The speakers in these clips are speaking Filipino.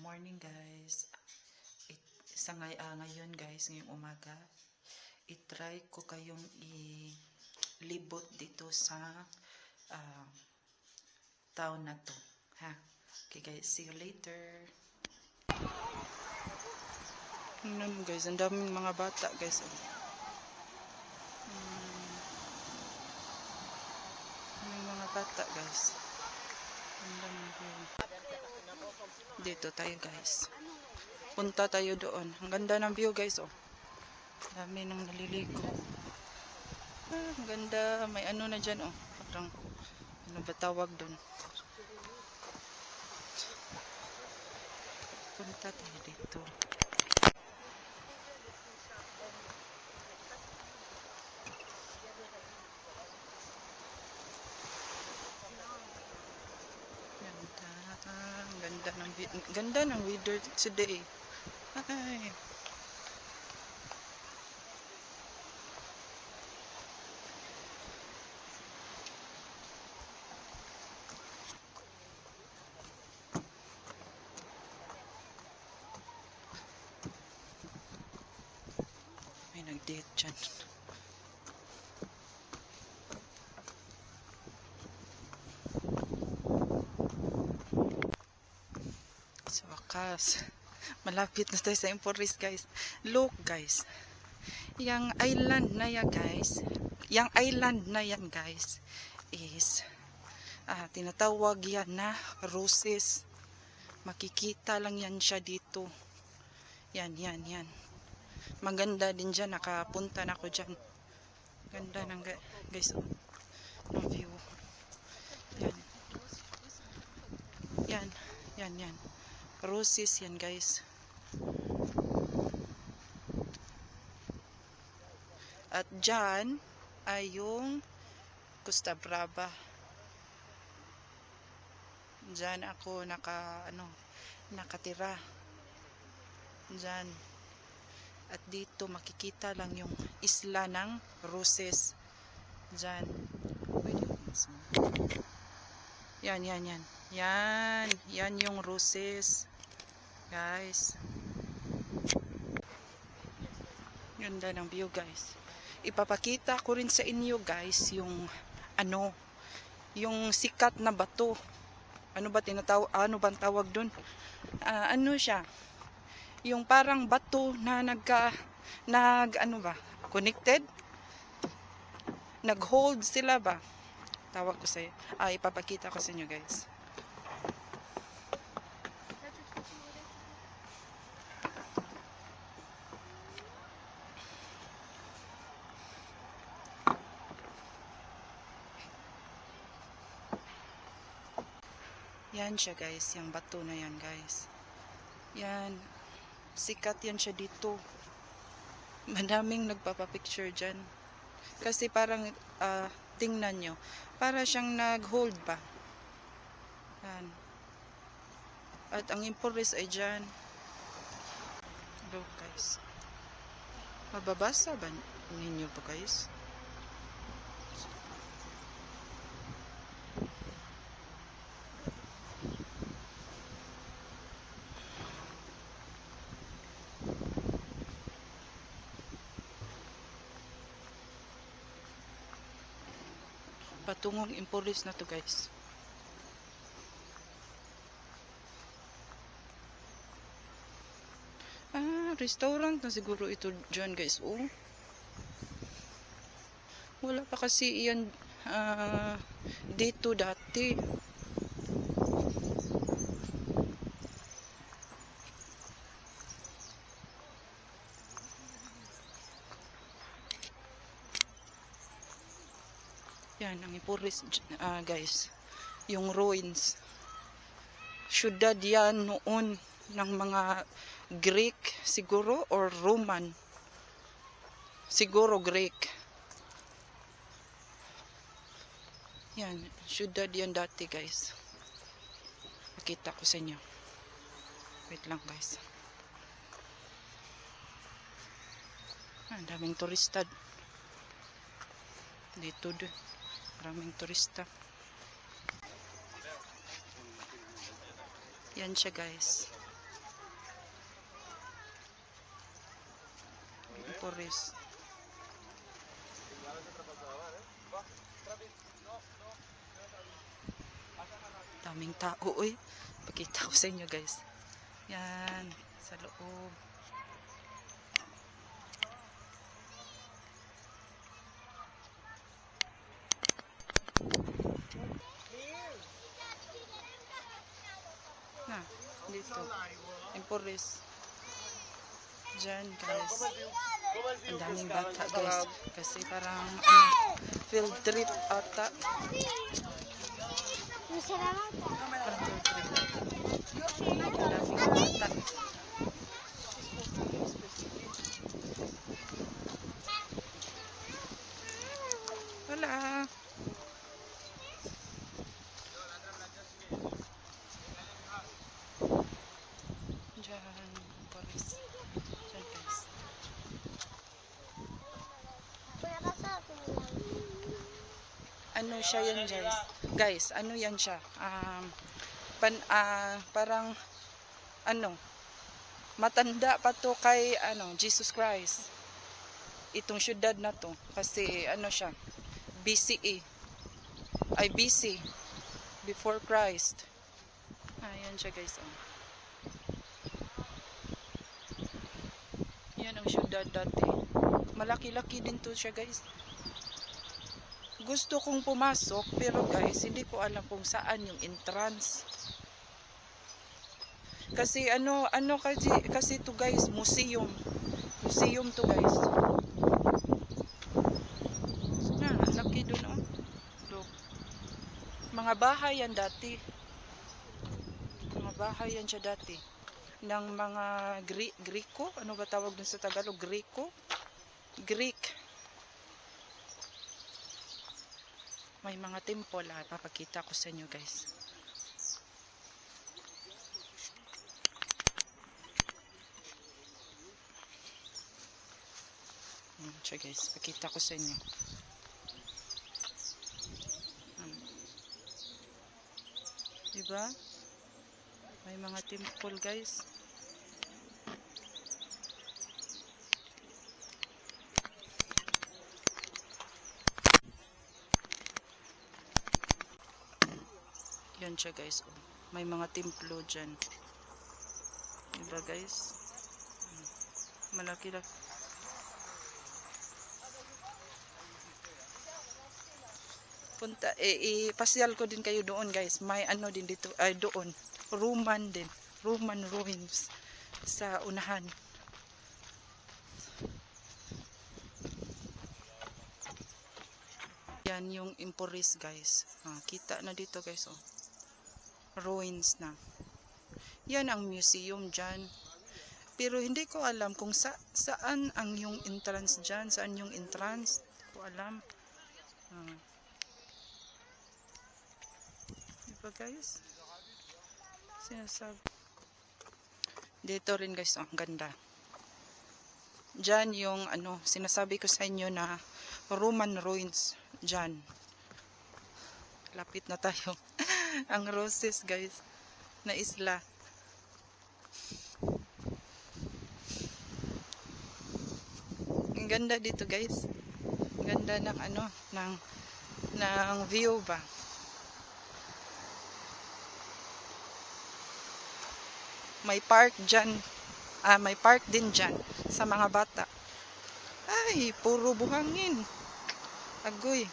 morning guys. Ngayon guys, ngayong umaga, itry ko kayong ilibot dito sa town na to. Ha? Okay guys, see you later. Tingnan guys, ang daming mga bata guys. Daming mga bata guys. Ang daming dito tayo guys. Punta tayo doon. Ang ganda ng view guys, oh. Dami nang naliligo. Ang ganda. May ano na dyan, oh. Parang, ano ba tawag doon? Punta tayo dito. Ganda ng weather today. Ay. May nag-date dyan. Sa wakas, malapit na tayo sa Emporis guys. Look guys, yung island na yan guys, is tinatawag yan na Roses. Makikita lang yan siya dito. Yan. Maganda din dyan, nakapunta na ako dyan. Ganda ng guys, oh, ng view. Yan. Roses yan guys. At dyan ay yung Costa Brava. Dyan ako nakatira. Dyan. At dito makikita lang yung isla ng Roses. Dyan. Yan. Yan yung Roses. Guys. Ganda ng view guys. Ipapakita ko rin sa inyo guys yung yung sikat na bato. Ano bang tawag doon? Ano siya? Yung parang bato na connected? Nag-hold sila ba? Tawag ko sa ipapakita ko sa inyo guys. Yan siya guys, yung bato na yan guys. Yan, sikat yan siya dito. Madaming nagpapapicture dyan. Kasi parang, tingnan nyo, para siyang nag-hold ba. Yan. At ang Emporis ay dyan. Hello guys. Mababasa ba ninyo po guys? Patungong Emporis na to guys. Restaurant na siguro ito dyan guys. Oh. Wala pa kasi yan dito dati. Yan ang Emporis guys. Yung ruins. Syudad yan noon ng mga Greek siguro or Roman. Siguro Greek. Yan, syudad yan dati guys. Pakita ko sa inyo. Wait lang guys. Daming turista. Dito doon. Maraming turista. Yan siya guys. Emporis. Daming tao eh. Pakita ko sa inyo guys. Yan, sa loob. Na, dito. Emporis. Diyan guys. Ang daming bata guys. Kasi parang field trip ata. Parang field trip ata. Ang daming bata. Wala. Diyan, Emporis. Diyan guys. Ano siya yan guys? Guys, ano yan siya? Parang ano, matanda pa to kay Jesus Christ. Itong syudad na to kasi ano siya? BCE. Ay BC before Christ. Ayan siya guys. Oh. Yan ang syudad dati. Malaki-laki din to siya guys. Gusto kong pumasok pero guys hindi ko alam kung saan yung entrance. Kasi kasi to guys, museum to guys. Na, laki doon oh. Look. Mga bahay yan dati. Mga bahay yan siya dati. Ng mga Griko, ano ba tawag dun sa Tagalog? Greek. May mga temple, papakita ko sa inyo guys. Siya guys, pakita ko sa inyo. Diba? May mga temple guys. Yan siya guys. Oh. May mga templo dyan. Diba guys? Malaki-laki. Punta, ipasyal ko din kayo doon guys. May ano din dito, ay doon. Roman din. Roman ruins sa unahan. Yan yung Emporis guys. Kita na dito guys. Oh. Ruins na. Yan ang museum dyan. Pero hindi ko alam kung saan ang yung entrance dyan. Saan yung entrance? Hindi ko alam. Diba guys? Sinasabi. Dito rin guys. Ang ganda. Dyan yung sinasabi ko sa inyo na Roman ruins. Dyan. Lapit na tayo. Ang Roses guys na isla. Ang ganda dito guys. Ang ganda ng ng view ba. May park dyan. May park din dyan sa mga bata. Ay, puro buhangin. Agoy.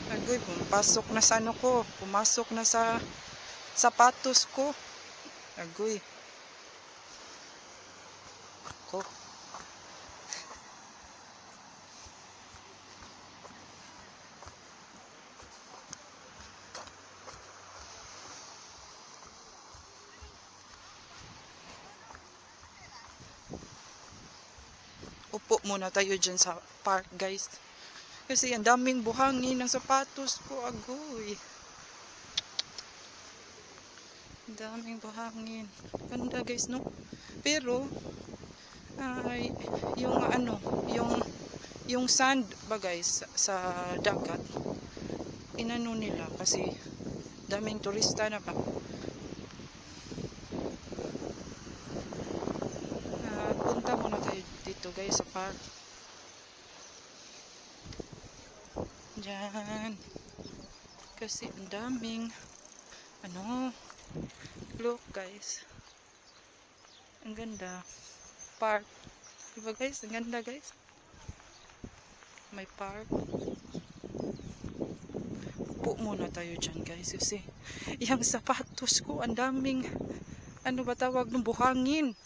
Agoy, pumasok na sa ko. Pumasok na sa sapatos ko. Agoy. Ako. Upo muna tayo dyan sa park guys. Kasi ang daming buhangin ng sapatos ko. Agoy. Daming buhangin. Ganda guys no. Pero ay yung sand ba guys sa dagat inano nila kasi daming turista na pa. dito guys sa park. Diyan. Kasi ang daming look guys. Ang ganda. Park. Diba guys? Ang ganda guys. May park. Upo muna tayo dyan guys. Kasi yung sapatos ko ang daming ba tawag ng buhangin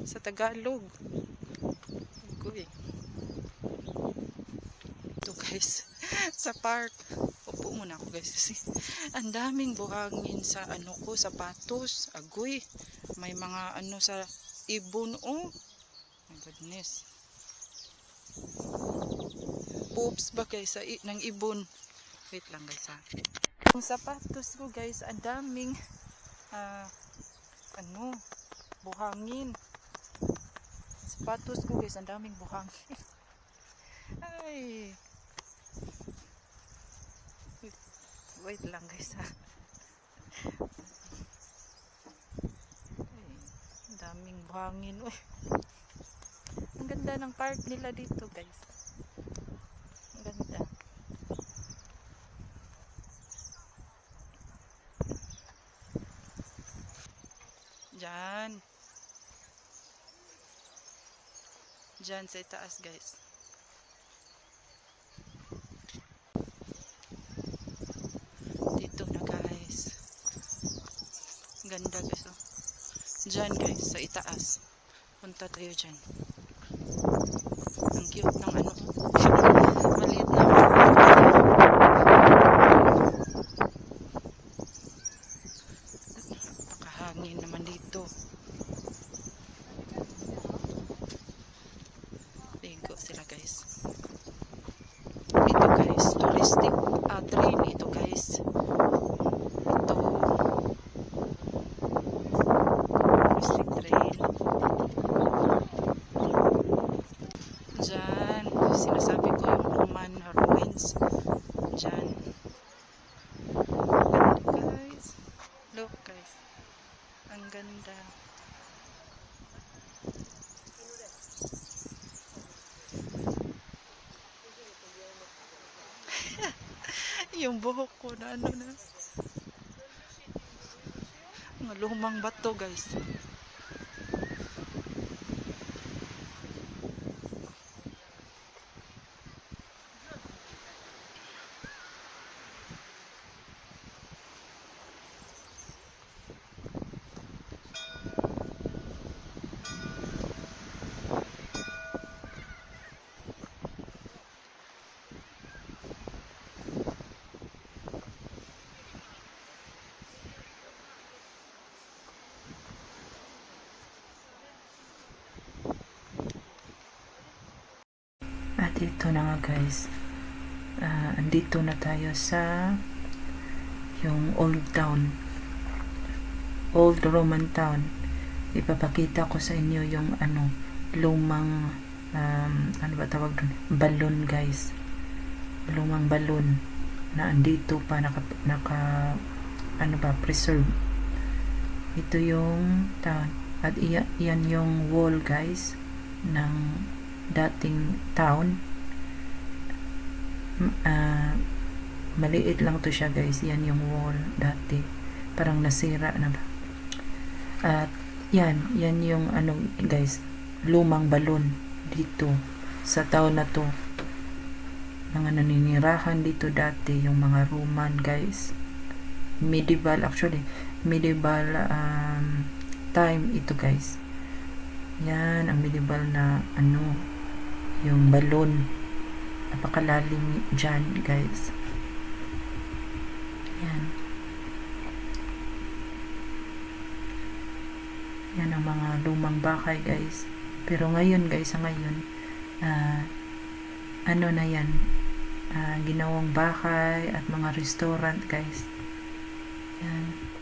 sa Tagalog. Ugoy. Ito guys. Sa park. Upo muna ako guys. Kasi ang daming buhangin sa sapatos. Agoy. May mga sa ibon. Oh my goodness. Poops ba guys ng ibon. Wait lang guys ha. Yung sapatos ko guys, ang daming buhangin. Sapatos ko guys, ang daming buhangin. Ay. Wait lang guys ha. Ay, ang daming buhangin. Uy. Ang ganda ng park nila dito guys. Ang ganda. Diyan sa itaas guys. Dito na guys. Ganda guys oh. Diyan guys sa itaas. Punta tayo diyan. Ang cute ng maliit na pakahangin naman dito. Ligo sila guys. Ito guys, touristic train ito guys. Ito touristic train. Diyan, sinasabi ko yung Roman ruins. Diyan. Guys, look guys. Ang ganda. Yung buhok ko na mga lumang bato guys. At ito na nga guys, andito na tayo sa yung old town, old Roman town. Ipapakita ko sa inyo yung lumang ba tawag dun, balon guys, lumang balon na andito pa naka preserve. Ito yung town at iyan yung wall guys ng dating town. Maliit lang to siya guys. Yan yung wall dati, parang nasira na ba. At yan yung guys, lumang balon dito sa town na to. Mga naninirahan dito dati yung mga Roman guys. Medieval time ito guys. Yan ang medieval na yung balon. Napakalalim dyan guys. Yan ang mga lumang bahay guys. Pero ngayon guys, na yan, ginawang bahay at mga restaurant guys. Yan.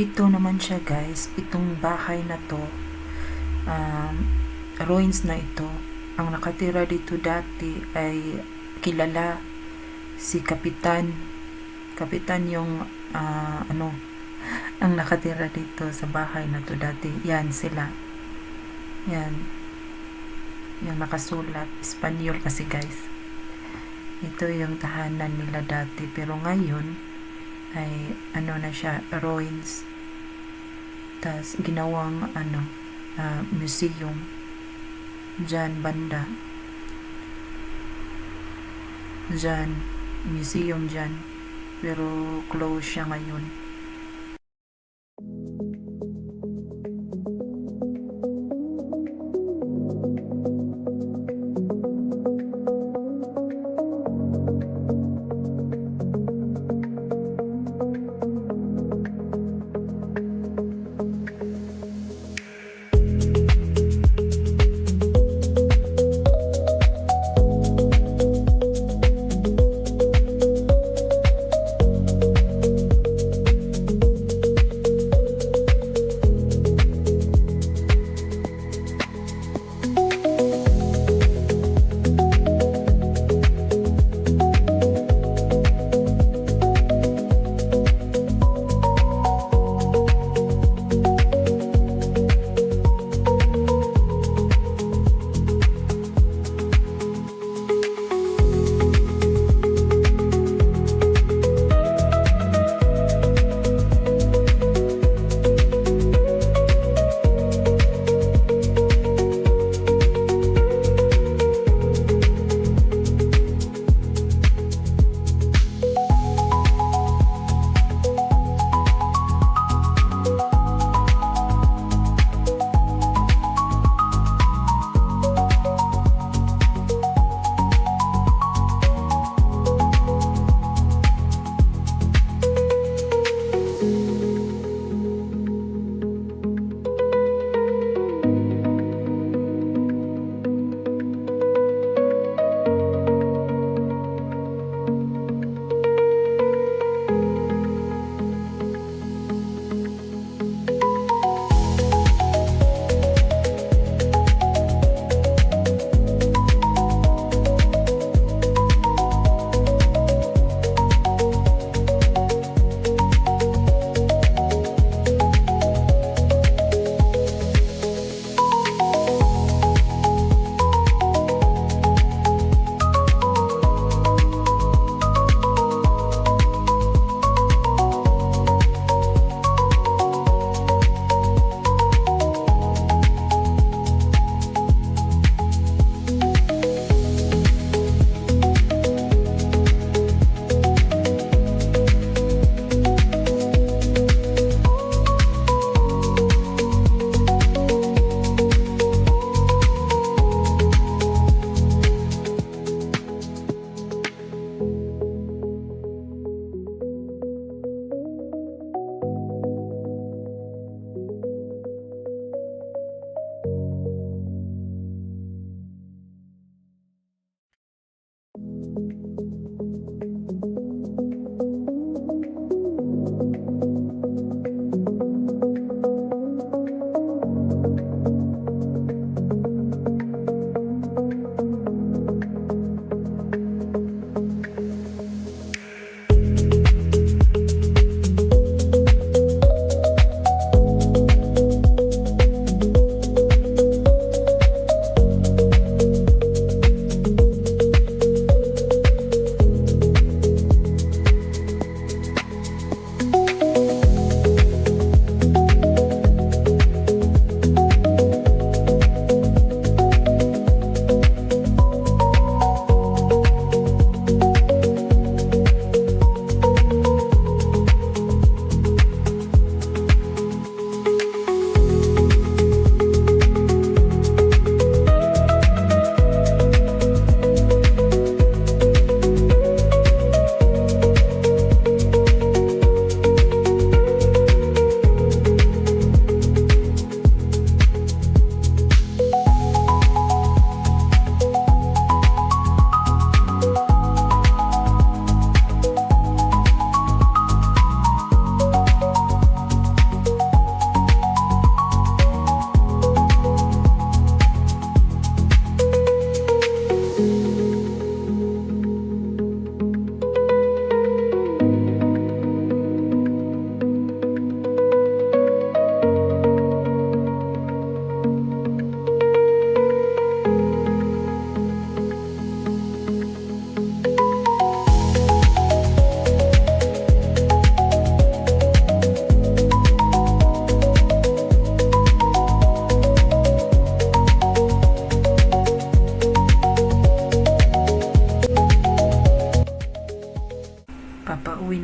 ito naman siya guys, itong bahay na to, ruins na ito. Ang nakatira dito dati ay kilala si Kapitan. Kapitan yung ang nakatira dito sa bahay na to dati. Yan sila. Yan. Yung nakasulat. Espanyol kasi guys. Ito yung tahanan nila dati. Pero ngayon ay na siya, ruins. Tas ginawang museum. Diyan banda. Diyan. Museum diyan. Pero close siya ngayon.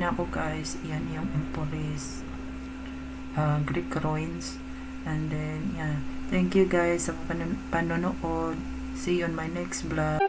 na ako guys. Yan yung Emporis Greek ruins. And then, yeah. Thank you guys sa panonood. See you on my next vlog.